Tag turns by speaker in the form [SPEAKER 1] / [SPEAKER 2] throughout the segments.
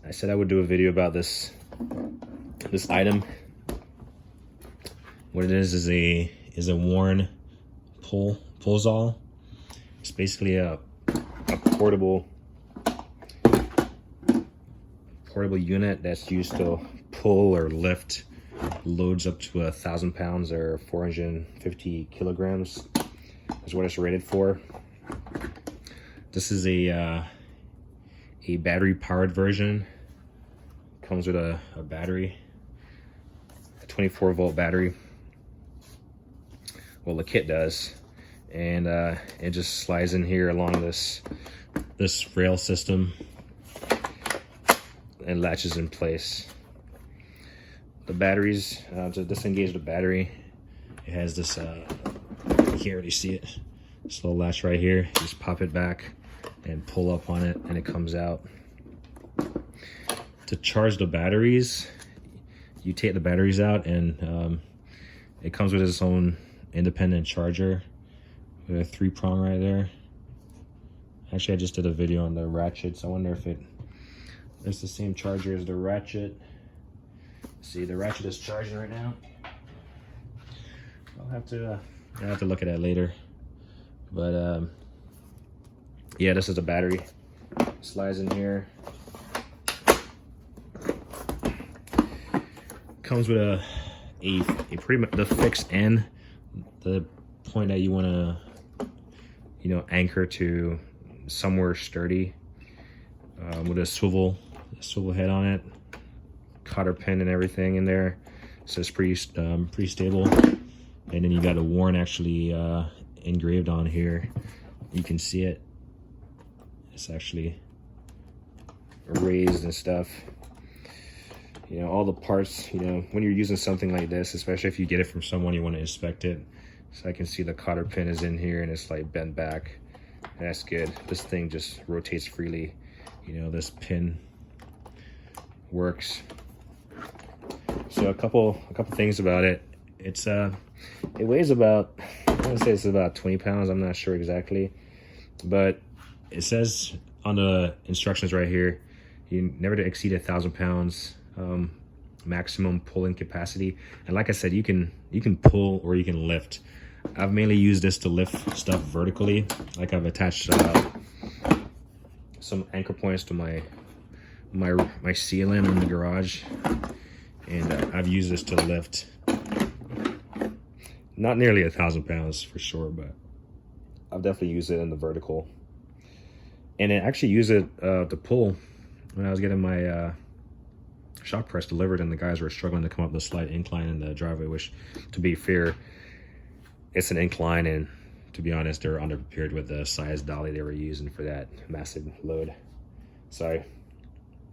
[SPEAKER 1] I said I would do a video about this item. What it is a worn PullzAll. It's basically a portable unit that's used to pull or lift loads up to 1,000 pounds or 450 kilograms. Is what it's rated for. This is a battery powered version. Comes with a battery, a 24-volt battery. Well, the kit does, and it just slides in here along this rail system and latches in place. The batteries, to disengage the battery, it has this, you can't really see it, this little latch right here. Just pop it back and pull up on it and it comes out. To charge the batteries, you take the batteries out and it comes with its own independent charger with a 3-prong right there. Actually, I just did a video on the ratchets. I wonder if it's the same charger as the ratchet. See, the ratchet is charging right now. I'll have to look at that later. But yeah, this is the battery. Slides in here. Comes with a pretty much the fixed end, the point that you want to, anchor to somewhere sturdy, with a swivel head on it, cotter pin and everything in there, so it's pretty stable. And then you got a warn actually engraved on here. You can see it. It's actually raised and stuff. All the parts, when you're using something like this, especially if you get it from someone, you want to inspect it. So I can see the cotter pin is in here and it's like bent back. That's good. This thing just rotates freely. This pin works. So a couple things about it. It weighs about, I want to say it's about 20 pounds. I'm not sure exactly, but it says on the instructions right here, you never to exceed 1,000 pounds. Maximum pulling capacity. And like I said, you can pull or you can lift. I've mainly used this to lift stuff vertically. Like I've attached some anchor points to my ceiling in the garage, and I've used this to lift not nearly 1,000 pounds for sure, but I've definitely used it in the vertical. And I actually used it to pull when I was getting my shop press delivered, and the guys were struggling to come up the slight incline in the driveway, which, to be fair, it's an incline, and to be honest, they're underprepared with the size dolly they were using for that massive load. So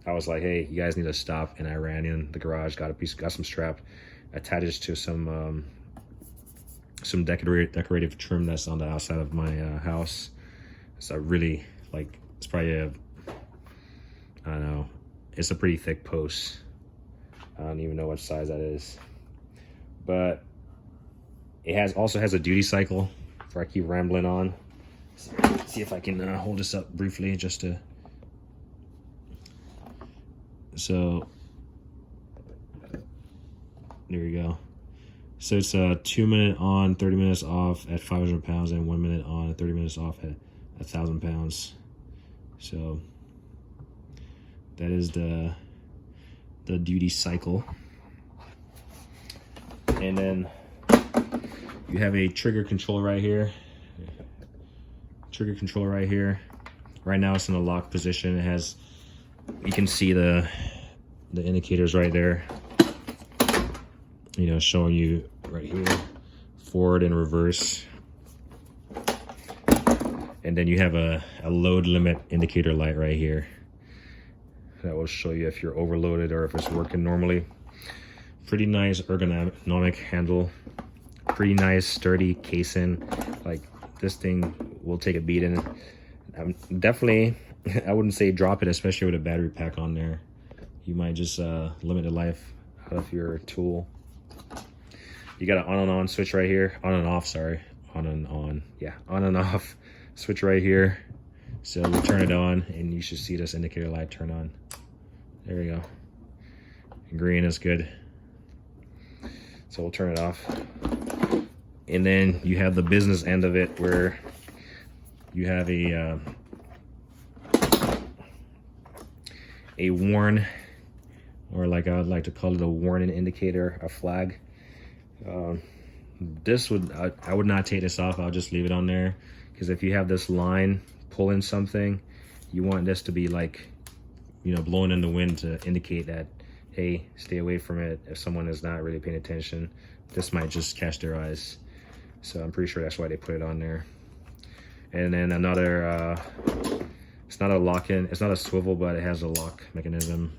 [SPEAKER 1] I was like, hey, you guys need to stop, and I ran in the garage, got some strap, attached to some decorative trim that's on the outside of my house. So I really, it's probably I don't know, it's a pretty thick post. I don't even know what size that is, but it also has a duty cycle. Before I keep rambling on, see if I can hold this up briefly just to. So there you go. So it's a 2-minute on, 30 minutes off at 500 pounds, and 1 minute on, 30 minutes off at 1,000 pounds. So that is the duty cycle. And then you have a trigger controller right here. Right now it's in a lock position. It has, you can see the indicators right there, showing you right here, forward and reverse. And then you have a load limit indicator light right here that will show you if you're overloaded or if it's working normally. Pretty nice ergonomic handle, pretty nice sturdy casing. Like, this thing will take a beating. Definitely, I wouldn't say drop it, especially with a battery pack on there. You might just limit the life out of your tool. You got an on and on switch right here, on and off, sorry, on and on, yeah, on and off switch right here. So we'll turn it on and you should see this indicator light turn on. There we go. Green is good. So we'll turn it off. And then you have the business end of it where you have a warn, or like I would like to call it a warning indicator, a flag. This would, I would not take this off. I'll just leave it on there, because if you have this line pulling something, you want this to be like, you know, blowing in the wind to indicate that, hey, stay away from it. If someone is not really paying attention, this might just catch their eyes. So I'm pretty sure that's why they put it on there. And then another, it's not a lock-in, it's not a swivel, but it has a lock mechanism,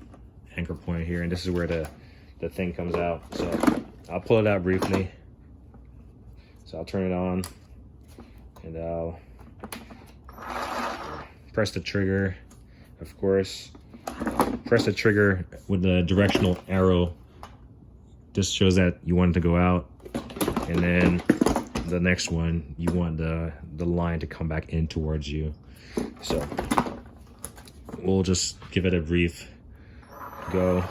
[SPEAKER 1] anchor point here, and this is where the thing comes out. So I'll pull it out briefly. So I'll turn it on, and I'll press the trigger, of course. Press the trigger with the directional arrow. This shows that you want it to go out, and then the next one, you want the line to come back in towards you. So we'll just give it a brief go.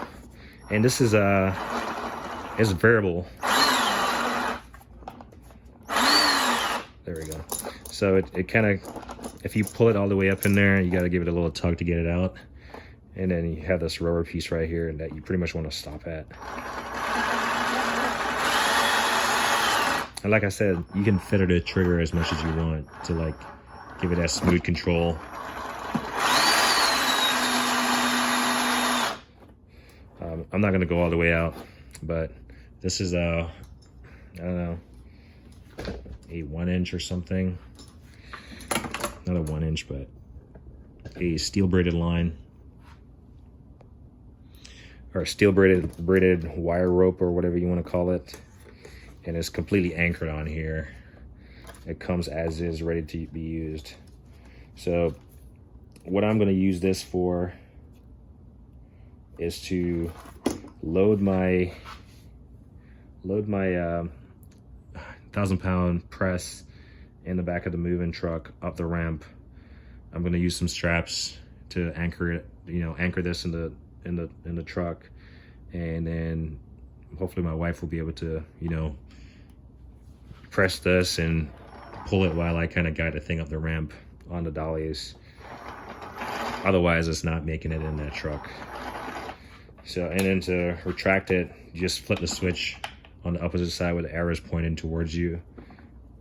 [SPEAKER 1] And this is it's variable. There we go. So it kind of, if you pull it all the way up in there, you got to give it a little tug to get it out. And then you have this rubber piece right here that you pretty much want to stop at. And like I said, you can fiddle the trigger as much as you want to like give it that smooth control. I'm not gonna go all the way out, but this is I don't know, a 1 inch or something. Not a 1 inch, but a steel braided line, or steel braided wire rope, or whatever you want to call it. And it's completely anchored on here. It comes as is, ready to be used. So what I'm going to use this for is to load my 1,000-pound press in the back of the moving truck up the ramp. I'm going to use some straps to anchor it, you know, anchor this in the truck, and then hopefully my wife will be able to, you know, press this and pull it while I kind of guide the thing up the ramp on the dollies. Otherwise, it's not making it in that truck. So, and then to retract it, you just flip the switch on the opposite side where the arrow is pointing towards you.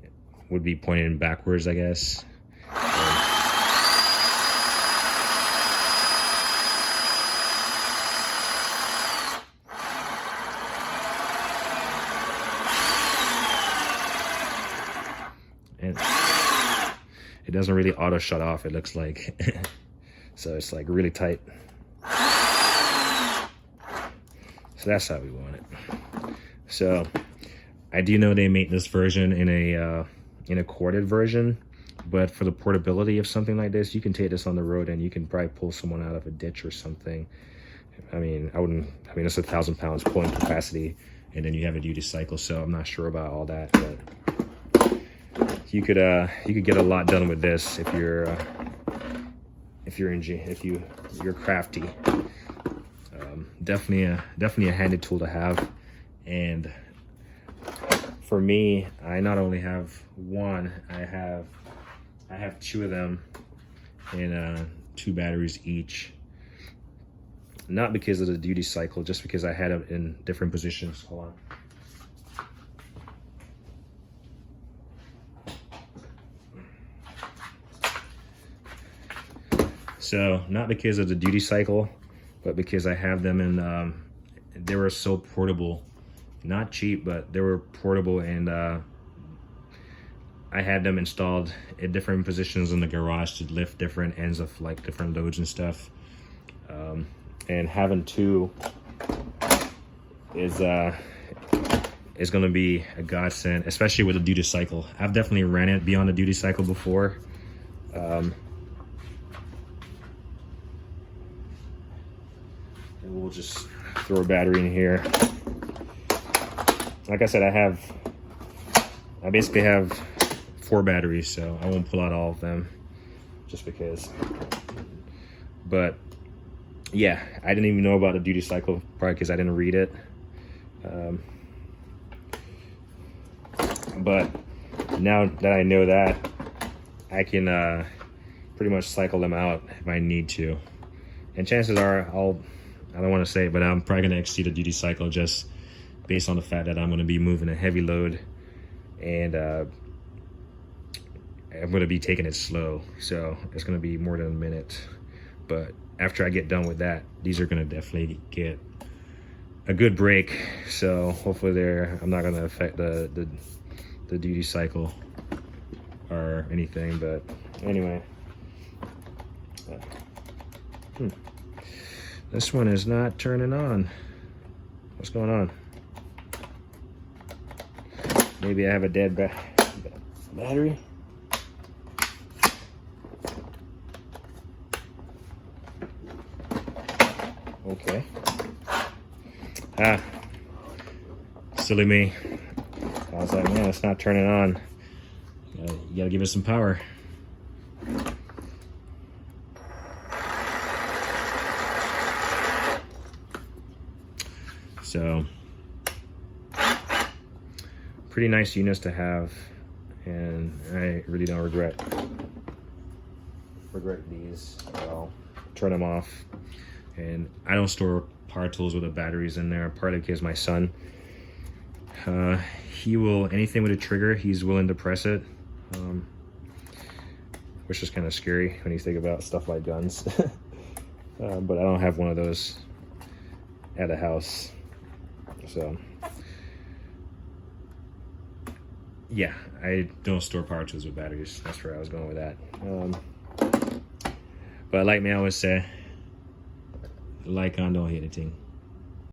[SPEAKER 1] It would be pointing backwards, I guess. And it doesn't really auto shut off, it looks like. So it's like really tight. So that's how we want it. So I do know they make this version in a corded version, but for the portability of something like this, you can take this on the road and you can probably pull someone out of a ditch or something. I mean, it's 1,000 pounds pulling capacity, and then you have a duty cycle, so I'm not sure about all that, but you could get a lot done with this if you're crafty. Definitely a handy tool to have. And for me, I not only have one, I have two of them, and 2 batteries each. Not because of the duty cycle, just because I had it in different positions. Hold on. So not because of the duty cycle, but because I have them in, they were so portable, not cheap, but they were portable, and I had them installed at different positions in the garage to lift different ends of like different loads and stuff. And having 2 is gonna be a godsend, especially with the duty cycle. I've definitely ran it beyond the duty cycle before. And we'll just throw a battery in here. Like I said, I basically have 4 batteries, so I won't pull out all of them just because. But yeah, I didn't even know about the duty cycle, probably because I didn't read it. But now that I know that, I can pretty much cycle them out if I need to. And chances are, I don't want to say it, but I'm probably going to exceed a duty cycle just based on the fact that I'm going to be moving a heavy load, and I'm going to be taking it slow. So it's going to be more than a minute. But after I get done with that, these are going to definitely get a good break. So hopefully I'm not going to affect the duty cycle or anything. But anyway, this one is not turning on. What's going on? Maybe I have a dead battery. Okay. Silly me. I was like, man, it's not turning on. You gotta give it some power. So, pretty nice units to have, and I really don't regret these. I'll turn them off. And I don't store power tools with the batteries in there, partly because my son, he will, anything with a trigger, he's willing to press it, which is kind of scary when you think about stuff like guns. But I don't have one of those at the house. So yeah, I don't store power tools with batteries. That's where I was going with that. But like me always say, like on, don't hit anything.